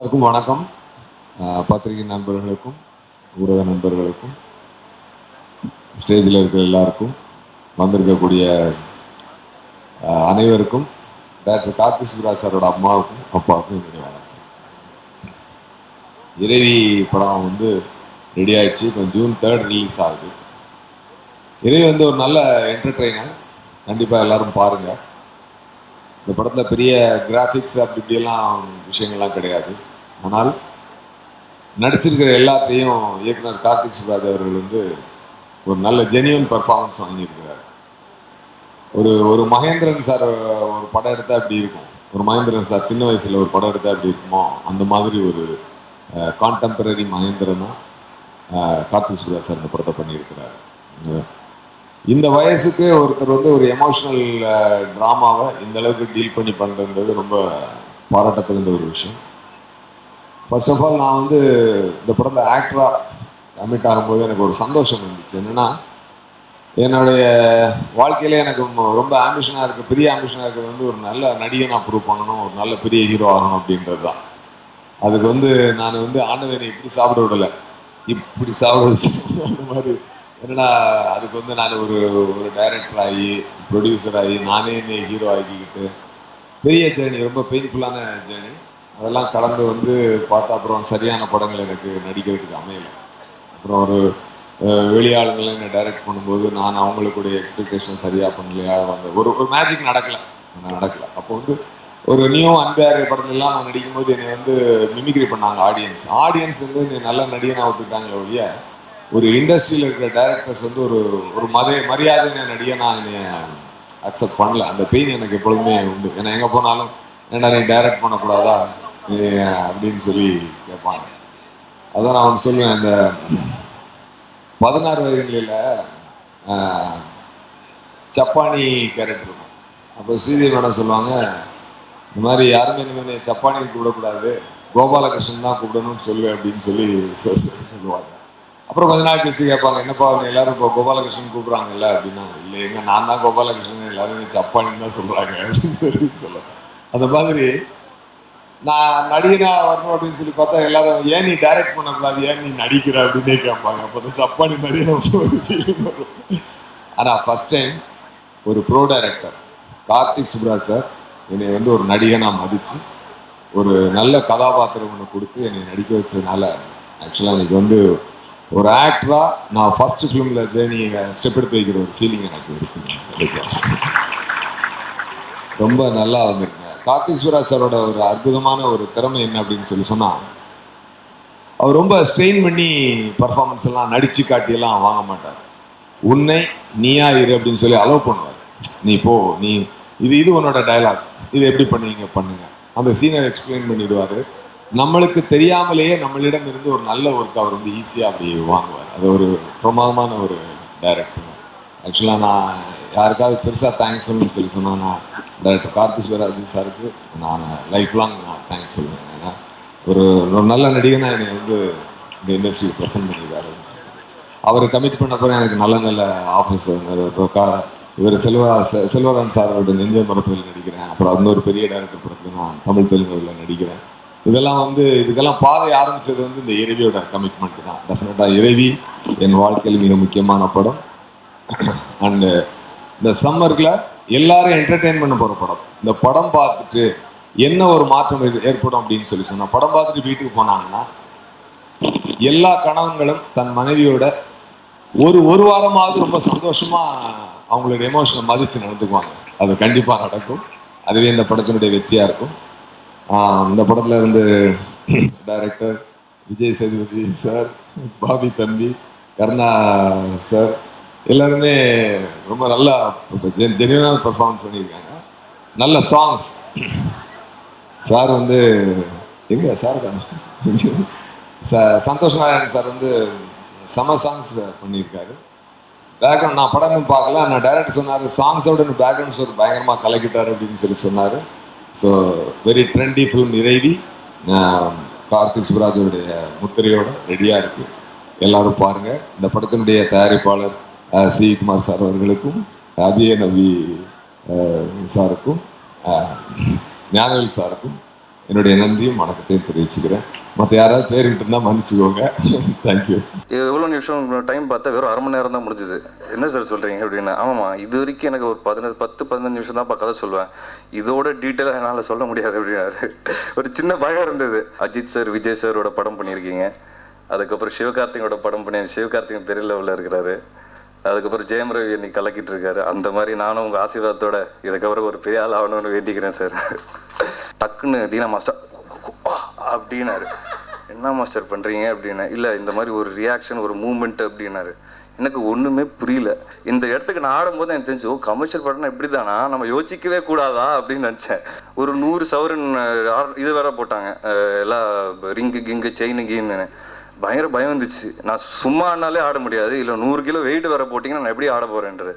எல்லாருக்கும் வணக்கம். பத்திரிகை நண்பர்களுக்கும் ஊடக நண்பர்களுக்கும் ஸ்டேஜில் இருக்கிற எல்லாருக்கும் வந்திருக்கக்கூடிய அனைவருக்கும் டாக்டர் கார்த்திக் சுப்ராஜ் சாரோட அம்மாவுக்கும் அப்பாவுக்கும் என்னுடைய வணக்கம். இறைவி படம் வந்து ரெடி ஆயிடுச்சு. இப்போ ஜூன் 3 ரிலீஸ் ஆகுது. இறைவி வந்து ஒரு நல்ல என்டர்டெய்னர். கண்டிப்பாக எல்லாரும் பாருங்கள். இந்த படத்தில் பெரிய கிராஃபிக்ஸ் அப்படி இப்படியெல்லாம் விஷயங்கள்லாம் கிடையாது. ஆனால் நடிச்சிருக்கிற எல்லாத்தையும் இயக்குனர் கார்த்திக் சுப்ராஜ் அவர்கள் வந்து ஒரு நல்ல ஜெனியூன் பர்ஃபார்மன்ஸ் வாங்கியிருக்கிறார். ஒரு மகேந்திரன் சார் ஒரு படம் எடுத்தால் அப்படி இருக்கும். ஒரு மகேந்திரன் சார் சின்ன வயசில் ஒரு படம் எடுத்தால் அப்படி இருக்குமோ அந்த மாதிரி ஒரு கான்டெம்பரரி மகேந்திரனா கார்த்திக் சுப்ராஜ் சார் இந்த படத்தை பண்ணியிருக்கிறார். இந்த வயசுக்கு ஒருத்தர் வந்து ஒரு எமோஷ்னல் ட்ராமாவை இந்த அளவுக்கு டீல் பண்ணி பண்ணுறது ரொம்ப பாராட்டத்தகுந்த ஒரு விஷயம். ஃபர்ஸ்ட் ஆஃப் ஆல் நான் வந்து இந்த படத்தில் ஆக்டராக கமிட் ஆகும்போது எனக்கு ஒரு சந்தோஷம் இருந்துச்சு. என்னென்னா, என்னுடைய வாழ்க்கையிலே எனக்கு ரொம்ப ஆம்பிஷனாக இருக்குது, பெரிய ஆம்பிஷனாக இருக்கிறது வந்து ஒரு நல்ல நடிகனாக ப்ரூவ் பண்ணணும், ஒரு நல்ல பெரிய ஹீரோ ஆகணும் அப்படின்றது தான். அதுக்கு வந்து நான் வந்து ஆண்டவனை இப்படி சாப்பிட விடலை, இப்படி சாப்பிட வச்சு அந்த மாதிரி. என்னென்னா, அதுக்கு வந்து நான் ஒரு டைரக்டர் ஆகி ப்ரொடியூசர் ஆகி நானே என்னை ஹீரோ ஆக்கிக்கிட்டு பெரிய ஜேர்னி, ரொம்ப பெயின்ஃபுல்லான ஜேர்னி. அதெல்லாம் கடந்து வந்து பார்த்தா அப்புறம் சரியான படங்கள் எனக்கு நடிக்கிறதுக்கு அமையலை. அப்புறம் ஒரு வெளியாளுங்களை என்னை டைரக்ட் பண்ணும்போது நான் அவங்களுக்குடைய எக்ஸ்பெக்டேஷன் சரியாக பண்ணலையா, அந்த ஒரு மேஜிக் நடக்கலை. அப்போ வந்து ஒரு நியூ அன்பியார் படத்துலலாம் நான் நடிக்கும்போது என்னை வந்து மிமிக்ரி பண்ணாங்க ஆடியன்ஸ் வந்து என்னை நல்ல நடிகனாக ஒத்துக்கிட்டாங்களே ஒழிய ஒரு இண்டஸ்ட்ரியில் இருக்கிற டைரக்டர்ஸ் வந்து ஒரு மரியாதையான நடிகனா என்னை அக்செப்ட் பண்ணல. அந்த பெயின் எனக்கு எப்பொழுதுமே உண்டு. ஏன்னா எங்கே போனாலும் ஏன்னா நீ டைரக்ட் பண்ணக்கூடாதா அப்படின்னு சொல்லி கேட்பாங்க. அதான் நான் ஒன்று சொல்லுவேன். இந்த 16 வயதுகளில் சப்பானி கேரக்டர் இருக்கும். அப்போ ஸ்ரீதேவி மேடம் சொல்லுவாங்க, இந்த மாதிரி யாருமே இனிமேல் சப்பானின்னு கூப்பிடக்கூடாது, கோபாலகிருஷ்ணன் தான் கூப்பிடணும்னு சொல்லு அப்படின்னு சொல்லி சொல்லுவாங்க. அப்புறம் கொஞ்ச நாள் கழிச்சு கேட்பாங்க, என்னப்பா அவங்க எல்லாரும் இப்போ கோபாலகிருஷ்ணன் கூப்பிட்றாங்கல்ல அப்படின்னா, இல்லை எங்க நான் தான் கோபாலகிருஷ்ணன், எல்லாரும் நீ சப்பானின்னு தான் சொல்கிறாங்க அப்படின்னு சொல்லி சொல்லுவேன். அந்த மாதிரி நான் நடிகனா வரணும் அப்படின்னு சொல்லி பார்த்தா எல்லாரும் ஏன் நீ டைரக்ட் பண்ணக்கூடாது, ஏன் நீ நடிக்கிற அப்படின்னே கேட்பாங்க. அப்போ அந்த சப்பானி மாதிரியே நமக்கு ஒரு ஃபீலிங் வரும். ஆனால் ஃபர்ஸ்ட் டைம் ஒரு pro director Karthik Subbaraj sir என்னை வந்து ஒரு நடிகனாக மதித்து ஒரு நல்ல கதாபாத்திரம் ஒன்று கொடுத்து என்னை நடிக்க வச்சதுனால ஆக்சுவலாக இன்னைக்கு வந்து ஒரு ஆக்டராக நான் ஃபர்ஸ்ட் ஃபிலிமில் ஜேர்னியை ஸ்டெப் எடுத்து வைக்கிற ஒரு ஃபீலிங் எனக்கு இருக்குங்க. ரொம்ப நல்லா வந்திருங்க. கார்த்திக் சுப்ராஜ் சாரோட ஒரு அற்புதமான ஒரு திறமை என்ன அப்படின்னு சொல்லி சொன்னால், அவர் ரொம்ப ஸ்ட்ரெயின் பண்ணி பர்ஃபார்மன்ஸ் எல்லாம் நடித்து காட்டியெல்லாம் வாங்க மாட்டார். உன்னை நீயா இரு அப்படின்னு சொல்லி அலோவ் பண்ணுவார். நீ போ, நீ இது உன்னோட டயலாக், இது எப்படி பண்ணுங்க, அந்த சீனை எக்ஸ்பிளைன் பண்ணிடுவார். நம்மளுக்கு தெரியாமலேயே நம்மளிடம் இருந்து ஒரு நல்ல ஒர்க் அவர் வந்து ஈஸியாக அப்படி வாங்குவார். அது ஒரு பிரமாதமான ஒரு டைரக்டர். ஆக்சுவலாக நான் யாருக்காவது பெருசாக தேங்க்ஸ் சொல்லணும்னு சொல்லி சொன்னால் நான் டைரக்டர் கார்த்திக் சுப்ராஜ் சாருக்கு நான் லைஃப் லாங் நான் தேங்க்ஸ் சொல்லுவேன். ஏன்னா ஒரு நல்ல நடிகனாக என்னை வந்து இந்த இண்டஸ்ட்ரியில் ப்ரெசென்ட் பண்ணியிருக்காரு. அவர் கமிட் பண்ண பிறகு எனக்கு நல்ல ஆஃபீஸ் வந்தார். இப்போ இவர் செல்வராஜ் சாரோட நெஞ்ச மரப்பில் நடிக்கிறேன். அப்புறம் இன்னொரு பெரிய டைரக்டர் படத்தில் நான் தமிழ் தெலுங்குல நடிக்கிறேன். இதெல்லாம் வந்து இதுக்கெல்லாம் பாதை ஆரம்பித்தது வந்து இந்த இறைவியோட கமிட்மெண்ட் தான். டெஃபினட்டாக இறைவி என் வாழ்க்கையில் மிக முக்கியமான படம். அண்டு இந்த சம்மரில் எல்லாரும் என்டர்டெயின் பண்ண போகிற படம். இந்த படம் பார்த்துட்டு என்ன ஒரு மாற்றம் ஏற்படும் அப்படின்னு சொல்லி சொன்னால், படம் பார்த்துட்டு வீட்டுக்கு போனாங்கன்னா எல்லா கணவன்களும் தன் மனைவியோட ஒரு வாரமாவது ரொம்ப சந்தோஷமாக அவங்களோட எமோஷனை மதித்து நடந்துக்குவாங்க. அது கண்டிப்பாக நடக்கும். அதுவே இந்த படத்தினுடைய வெற்றியாக இருக்கும். இந்த படத்தில் இருந்து director Vijay Sethupathi sir, Bobby தம்பி, கருணா சார் எல்லாருமே ரொம்ப நல்லா ஜென்யூனாக பர்ஃபார்ம் பண்ணியிருக்காங்க. நல்ல சாங்ஸ். சார் வந்து எங்கே சார் சந்தோஷ் நாராயணன் சார் வந்து செம சாங்ஸ் பண்ணியிருக்காரு. பேக்ரவுண்ட் நான் படம் பார்க்கல, நான் டைரக்டர் சொன்னார் சாங்ஸோட பேக்ரவுண்ட் ஸ்கோர் பயங்கரமாக கலக்கிட்டார் அப்படின்னு சொல்லி சொன்னார். ஸோ வெரி ட்ரெண்டி ஃபிலிம் இறைவி கார்த்திக் சுப்ராஜோடைய முத்திரையோட ரெடியாக இருக்குது. எல்லோரும் பாருங்கள். இந்த படத்தினுடைய தயாரிப்பாளர் சி குமார் சார் அவர்களுக்கும், அபிய நபி சாருக்கும், ஞானவேல் சாருக்கும் என்னுடைய நன்றியும் வணக்கத்தையும் தெரிவிச்சுக்கிறேன். மற்ற யாராவது பேர்கிட்ட இருந்தால் மன்னிச்சுக்கோங்க. தேங்க்யூ. எவ்வளோ நிமிஷம் டைம் பார்த்தா வெறும் 1/2 மணி நேரம் தான் முடிஞ்சுது. என்ன சார் சொல்கிறீங்க அப்படின்னு. ஆமாம்மா, இது வரைக்கும் எனக்கு ஒரு 10-15 நிமிஷம் தான் கதை சொல்லுவேன், இதோட டீட்டெயிலாக என்னால் சொல்ல முடியாது அப்படின்னாரு. ஒரு சின்ன பயம் இருந்தது. அஜித் சார், விஜய் சாரோட படம் பண்ணியிருக்கீங்க, அதுக்கப்புறம் சிவகார்த்திகோட படம் பண்ணி, சிவகார்த்திகன் பெரிய லெவலில் இருக்கிறாரு, அதுக்கப்புறம் ஜெயம் ரவி இன்னைக்கு கலக்கிட்டு இருக்காரு. அந்த மாதிரி நானும் உங்கள் ஆசீர்வாதத்தோட இதுக்கப்புறம் ஒரு பெரிய ஆள் ஆகணும்னு வேண்டிக்கிறேன் சார். டக்குன்னு தீனா மாஸ்டர் அப்படின்னாரு. என்ன மாஸ்டர் பண்ணுறீங்க அப்படின்னு. இல்லை, இந்த மாதிரி ஒரு ரியாக்ஷன், ஒரு மூமெண்ட் அப்படின்னாரு. எனக்கு ஒன்றுமே புரியல. இந்த இடத்துக்கு நான் ஆடும்போது எனக்கு தெரிஞ்சு, ஓ கமர்ஷியல் படம்னா இப்படி தானா, நம்ம யோசிக்கவே கூடாதா அப்படின்னு நினச்சேன். ஒரு 100 சவரன் இது வேற போட்டாங்க, எல்லாம் ரிங்கு கிங்கு செயின் கீன்னு. பயங்கர பயம் வந்துச்சு. நான் சும்மா ஆடினாலே ஆட முடியாது, இல்லை 100 கிலோ வெயிட் வேற போட்டிங்கன்னா நான் எப்படி ஆட போகிறேன்றது.